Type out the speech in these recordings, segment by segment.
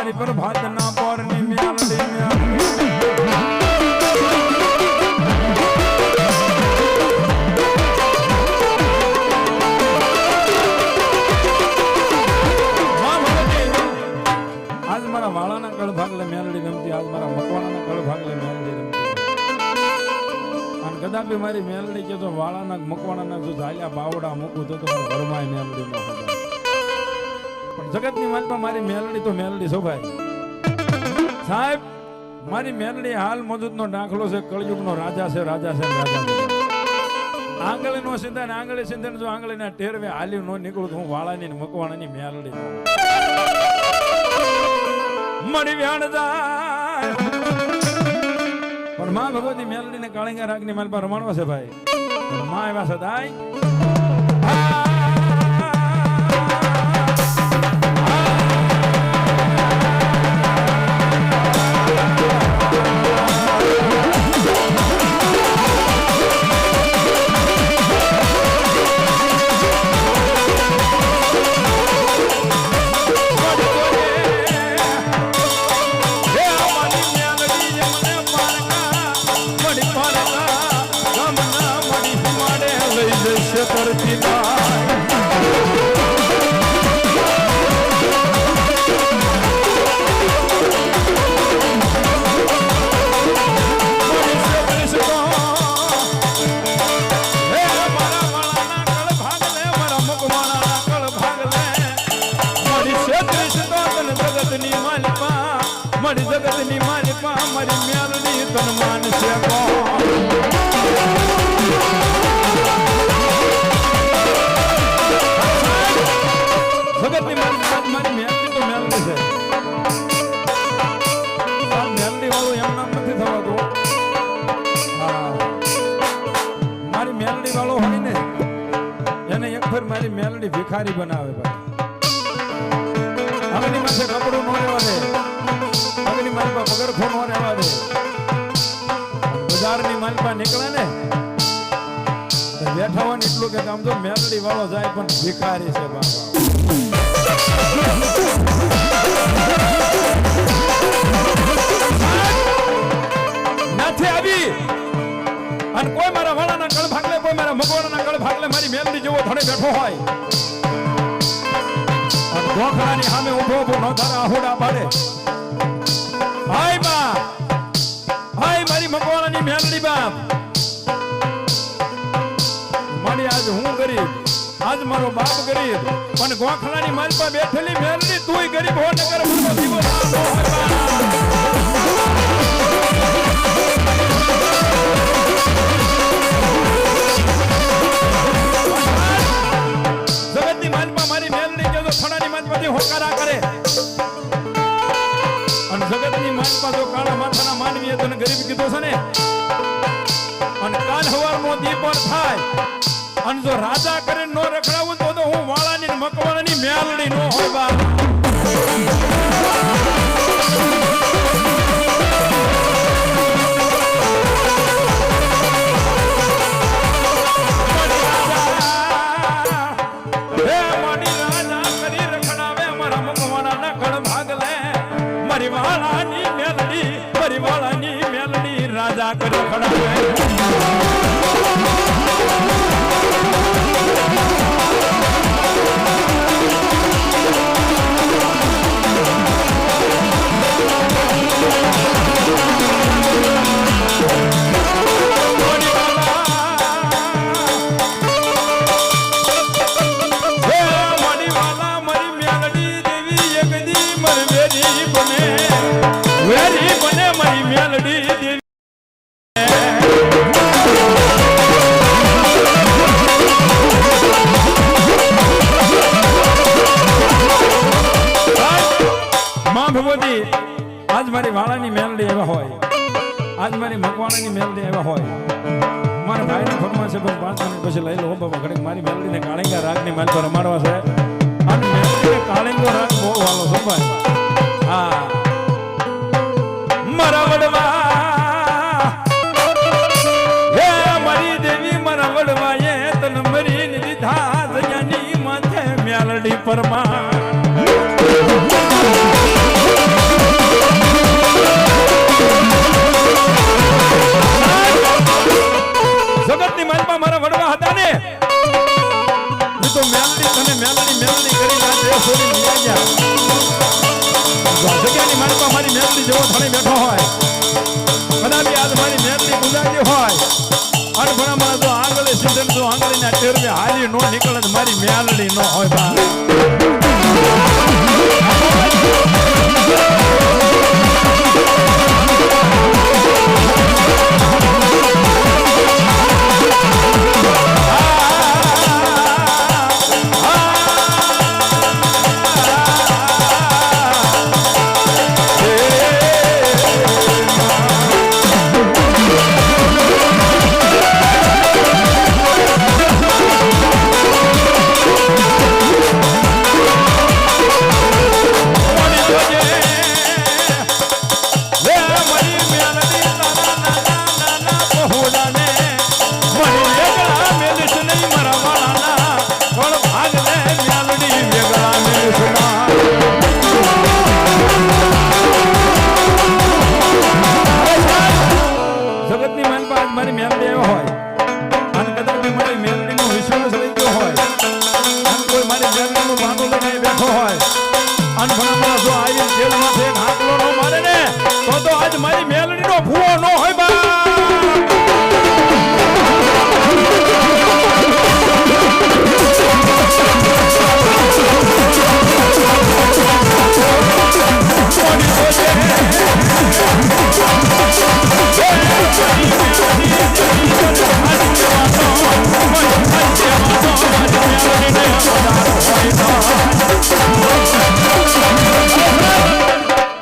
મારી પ્રભાત ના પોરની મ્યાલડી આજ મારા વાળાના કળ ભાગલે મેલડી રમતી, આજ મારા મકવાણાના કળ ભાગલે મેલડી રમતી. અને કદાપી મારી મેલડી કે જો વાળાના મકવાણાના જો ઝાલ્યા બાવડા મૂકું તો ઘરમાં મેલડી ન હોય. પણ જગતની માલમાં મારી મેલડી તો મેલડી શોભાય. સાહેબ મારી મેલડી હાલ મોજૂદનો દાખલો છે, કળયુગનો રાજા છે, રાજા છે, રાજા છે. આંગળી નો સિંધા ને આંગળી સિંધા જો આંગળીના ટેરવે હાલી નો નીકળું તો હું વાળાની ને મકવાણાની મેલડી ન મળી વ્યાણ જાય. પણ માં ભગવતી મેલડી ને કાળિંગા રાગની માલ પર રમાડવા છે ભાઈ. માં એવા સદાય કરતી મારી જગતની માલિકા મારી મેલડી તન માનશે જગતની મારી મેલડી તો મેલડી છે. આ મેલડી વાળું એમ નામ નથી થવાતું. મારી મેલડી વાળો હોય ને એને એક ફેર મારી મેલડી ભિખારી બનાવે ભાઈ. આગળની માથે કપડું ન રહેવા દે, આગળની માલપા પગરખો ન રહેવા દે. બજારની માલપા નીકળે ને બેઠા હોય ને એટલું કે આમ તો મેલડી વાળો જાય પણ ભિખારી છે બાબા. નથી આવી અને કોઈ મારા વાળાના કળ ભાગલે, કોઈ મારા મકવાણાના કળ ભાગલે મારી મેલડી જેવો ધડે બેઠો હોય અને ગોખરાની સામે ઉભો ઉભો ન તારા આહોડા પાડે. હાય બા, હાય મારી મકવાણાની મેલડી બાપ. મારી આજ હું ગરીબ, આજ મારો બાપ ગરીબ, પણ ગોખલાની માલપા બેઠેલી મેલડી તુંય ગરીબ હો નકર મારો દીવો સારો હોય બા. જગતની માલપા મારી મેલડી કે જો ખડાની માલપાથી હોકારા કરે અને જગતની માલપા જો કાળા માથાના માનવીએ તને ગરીબ કીધો છે ને અને કાલ હવારનો દીપર થાય અને જો રાજા કરીને નો રખડાવું તો હું વાળાની મકવાણાની મેલડી નો હોય બા. કરી રખડાવે અમારા મકવાણાના કળ ભાગલે મારી વાળાની મેલડી, મારી વાળાની મેલડી રાજા કરી રખડાવે. આજ મારી વાળાની મેલડી એવા હોય, આજ મારી મકવાણાની મેલડી એવા હોય. મારા ભાઈની ફરમાન છે પણ 5 મિનિટ પછી લઈ લો બાબા ઘડીક મારી મેલડીને કાળિંગા રાગની માલ પર રમાડવા છે. અને મેલડીને કાળિંગો રાગ બહુ વાલો છે ભાઈ. હા મારા વડવા હે મારી દેવી મારા વડવા એ તન મરી દીધા જયાની માથે મેલડી પરમા. તો મેલડી તને મેલડી કરી ના દેવ છોડી લઈ ગયા જગ્યાની મારી પાસે મારી મેલડી જેવો થણે બેઠો હોય કદાપી આજ મારી મેલડી ગુજારી હોય અને ભણામાં તો આંગળે સીધન તો આંગળીના ટેરવે હાલી નો નીકળે મારી મેલડી નો હોય બા મારી મેલડી નો ભૂવો નો હોય બા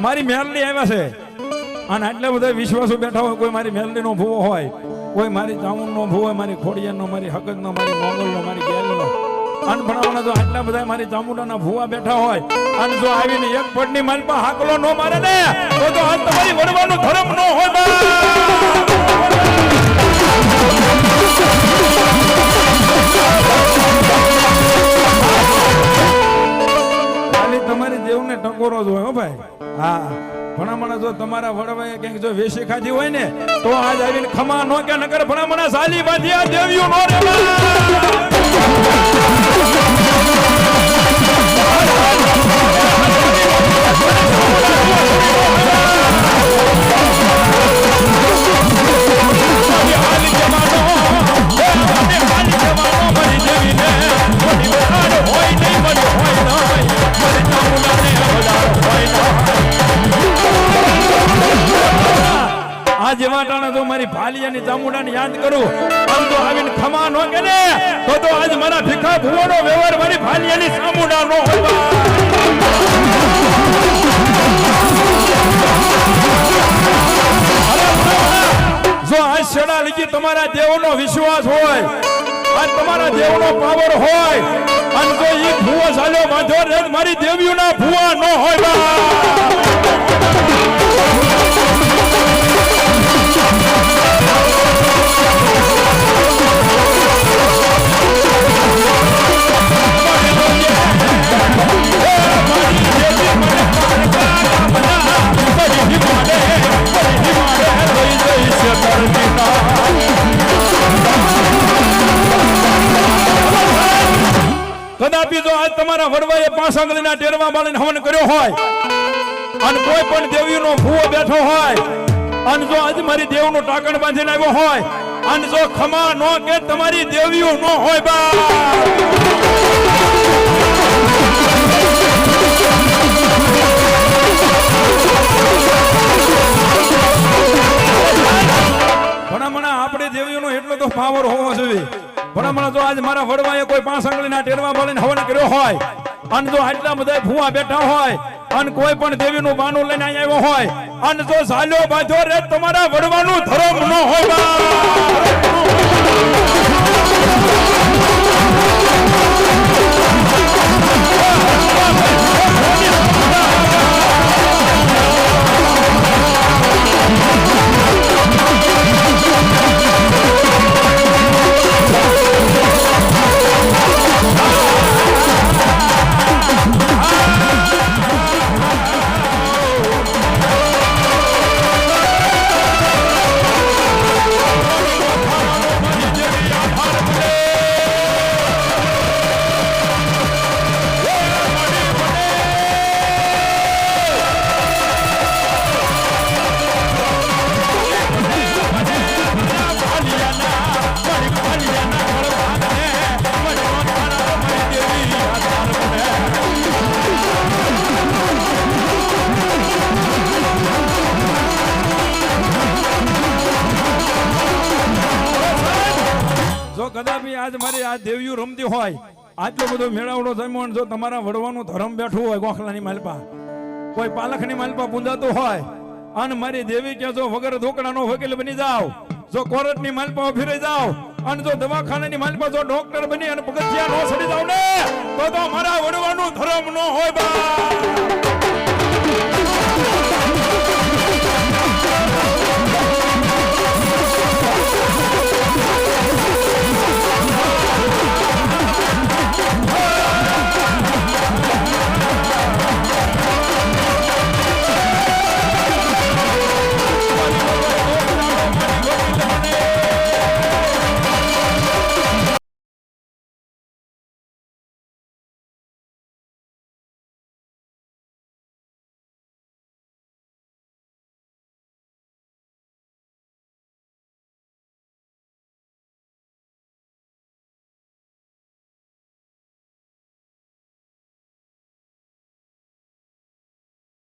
મારી મેલડી આવ્યા છે અને આટલા બધા વિશ્વાસો બેઠા હોય કોઈ મારી મેલડી નો ભૂવો હોય કોઈ મારી ચામુંડ નો ભૂવો હોય મારી ખોડિયાર નો મારી હકત નો મારી મોગલ નો મારી ગેલ નો અનભણાવાના તો આટલા બધા મારી ચામુંડાના ભૂવા બેઠા હોય અને જો આવીને એક પડની મારી પાસે હાકલો નો મારે ને તો આ તમારી વડવાનો ધર્મ નો હોય બા તમારી દેવને ટકોરો જ હોય હો ભાઈ હા ભણામણા જો તમારા વડવાએ કંઈક જો વેશી ખાધી હોય ને તો આજ આવીને ખમા નો કે નગર ભણામણા સાલી બાંધી દેવીઓ નો રે જેવા ટાણા તો મારી ભાલિયાની ચામુંડાને યાદ કરું આમ તો આવીને ખમા નો કે ને તો આજ મારા ભીખા ભુવાનો વ્યવહાર મારી ભાલિયાની ચામુંડા નો હોય જો આ શેડા લીધી તમારા દેવનો વિશ્વાસ હોય આ તમારા દેવનો પાવર હોય અને જો ઈ ભુવો ચાલ્યો બાંધો રે મારી દેવીઓના ભુવા નો હોય બા કદાપી જો આજ તમારા વડવાએ 5 આંગળીના ટેરવા બાળીને હવન કર્યો હોય અને કોઈ પણ દેવીનો ભૂવો બેઠો હોય અને જો આજ મારી દેવનું ટાકણ બાંધીને આવ્યો હોય અને જો ખમા નો કે તમારી દેવીઓ નો હોય બા ભણામણા આપણે દેવીઓનો એટલો તો પાવર હોવો જોઈએ ભણામણા જો આજ મારા વડવાએ કોઈ 5 આંગળીના ટેરવા બાળીને હવન કર્યો હોય અને જો આટલા બધા ભૂવા બેઠા હોય અને કોઈ પણ દેવીનું બાનું લઈને આવ્યો હોય અને જો ઝાલ્યો બાંધો રે તમારા વડવાનું ધર્મ ન હોય બા આજ મારી આ દેવીઓ રમતી હોય આટલો બધો મેળાવડો જમ્યો જો તમારા વડવાનું ધરમ બેઠું હોય ગોખલાની માલપા કોઈ પાલખની માલપા પૂંજાતું હોય અને મારી દેવી કે જો વગર ધોકડાનો વકીલ બની જાવ જો કોર્ટની માલપા ફેરી જાવ અને જો દવાખાનાની માલપા જો ડોક્ટર બની અને પગથિયા નો સડી જાવ ને તો મારા વડવાનું ધરમ નો હોય બા